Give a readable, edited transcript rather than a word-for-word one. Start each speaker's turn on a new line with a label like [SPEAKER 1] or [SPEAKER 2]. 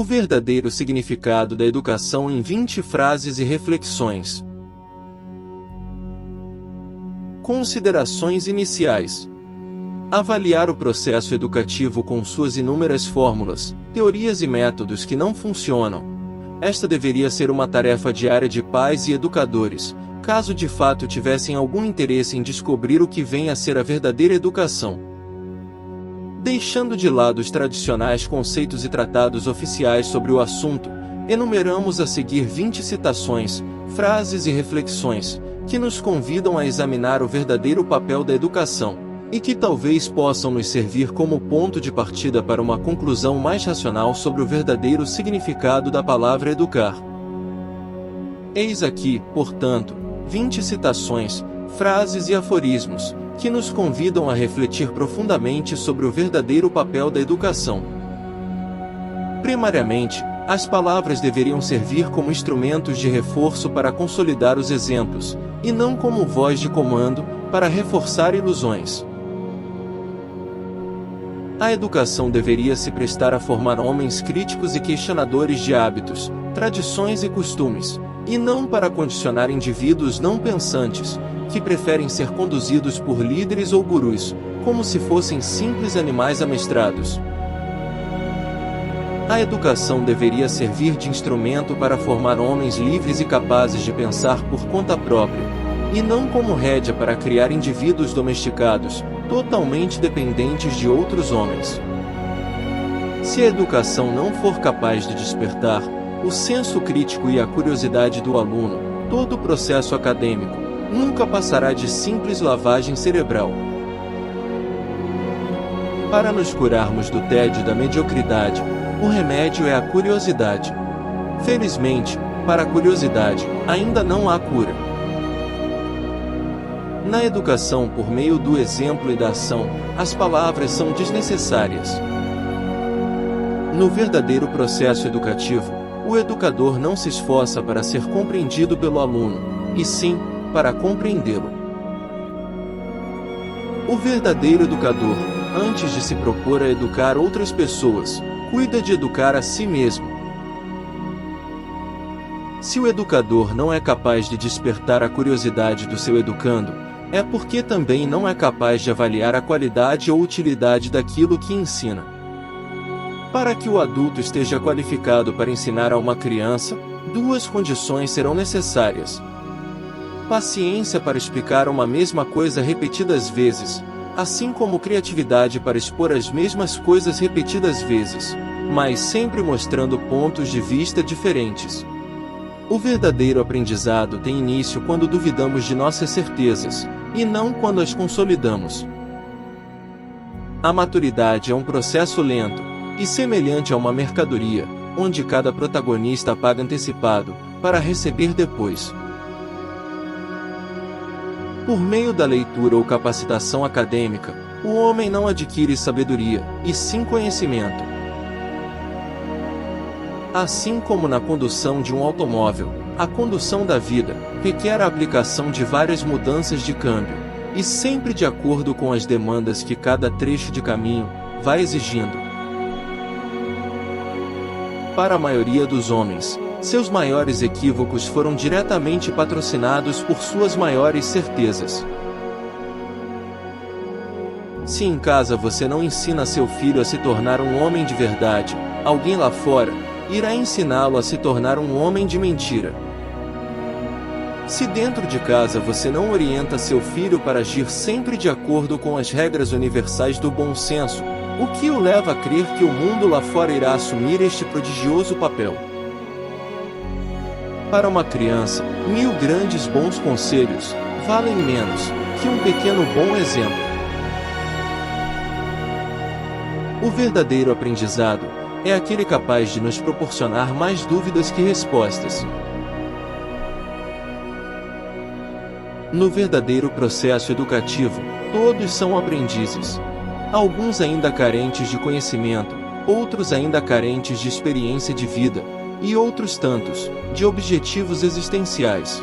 [SPEAKER 1] O verdadeiro significado da educação em 20 frases e reflexões. Considerações iniciais. Avaliar o processo educativo com suas inúmeras fórmulas, teorias e métodos que não funcionam. Esta deveria ser uma tarefa diária de pais e educadores, caso de fato tivessem algum interesse em descobrir o que vem a ser a verdadeira educação. Deixando de lado os tradicionais conceitos e tratados oficiais sobre o assunto, enumeramos a seguir 20 citações, frases e reflexões, que nos convidam a examinar o verdadeiro papel da educação, e que talvez possam nos servir como ponto de partida para uma conclusão mais racional sobre o verdadeiro significado da palavra educar. Eis aqui, portanto, 20 citações, frases e aforismos, que nos convidam a refletir profundamente sobre o verdadeiro papel da educação. Primariamente, as palavras deveriam servir como instrumentos de reforço para consolidar os exemplos, e não como voz de comando, para reforçar ilusões. A educação deveria se prestar a formar homens críticos e questionadores de hábitos, tradições e costumes, e não para condicionar indivíduos não pensantes, que preferem ser conduzidos por líderes ou gurus, como se fossem simples animais amestrados. A educação deveria servir de instrumento para formar homens livres e capazes de pensar por conta própria, e não como rédea para criar indivíduos domesticados, totalmente dependentes de outros homens. Se a educação não for capaz de despertar o senso crítico e a curiosidade do aluno, todo o processo acadêmico nunca passará de simples lavagem cerebral. Para nos curarmos do tédio e da mediocridade, o remédio é a curiosidade. Felizmente, para a curiosidade, ainda não há cura. Na educação por meio do exemplo e da ação, as palavras são desnecessárias. No verdadeiro processo educativo, o educador não se esforça para ser compreendido pelo aluno, e sim, para compreendê-lo. O verdadeiro educador, antes de se propor a educar outras pessoas, cuida de educar a si mesmo. Se o educador não é capaz de despertar a curiosidade do seu educando, é porque também não é capaz de avaliar a qualidade ou utilidade daquilo que ensina. Para que o adulto esteja qualificado para ensinar a uma criança, duas condições serão necessárias: paciência para explicar uma mesma coisa repetidas vezes, assim como criatividade para expor as mesmas coisas repetidas vezes, mas sempre mostrando pontos de vista diferentes. O verdadeiro aprendizado tem início quando duvidamos de nossas certezas, e não quando as consolidamos. A maturidade é um processo lento, e semelhante a uma mercadoria, onde cada protagonista paga antecipado, para receber depois. Por meio da leitura ou capacitação acadêmica, o homem não adquire sabedoria, e sim conhecimento. Assim como na condução de um automóvel, a condução da vida requer a aplicação de várias mudanças de câmbio, e sempre de acordo com as demandas que cada trecho de caminho vai exigindo. Para a maioria dos homens, seus maiores equívocos foram diretamente patrocinados por suas maiores certezas. Se em casa você não ensina seu filho a se tornar um homem de verdade, alguém lá fora irá ensiná-lo a se tornar um homem de mentira. Se dentro de casa você não orienta seu filho para agir sempre de acordo com as regras universais do bom senso, o que o leva a crer que o mundo lá fora irá assumir este prodigioso papel? Para uma criança, 1000 grandes bons conselhos valem menos que um pequeno bom exemplo. O verdadeiro aprendizado é aquele capaz de nos proporcionar mais dúvidas que respostas. No verdadeiro processo educativo, todos são aprendizes. Alguns ainda carentes de conhecimento, outros ainda carentes de experiência de vida, e outros tantos, de objetivos existenciais.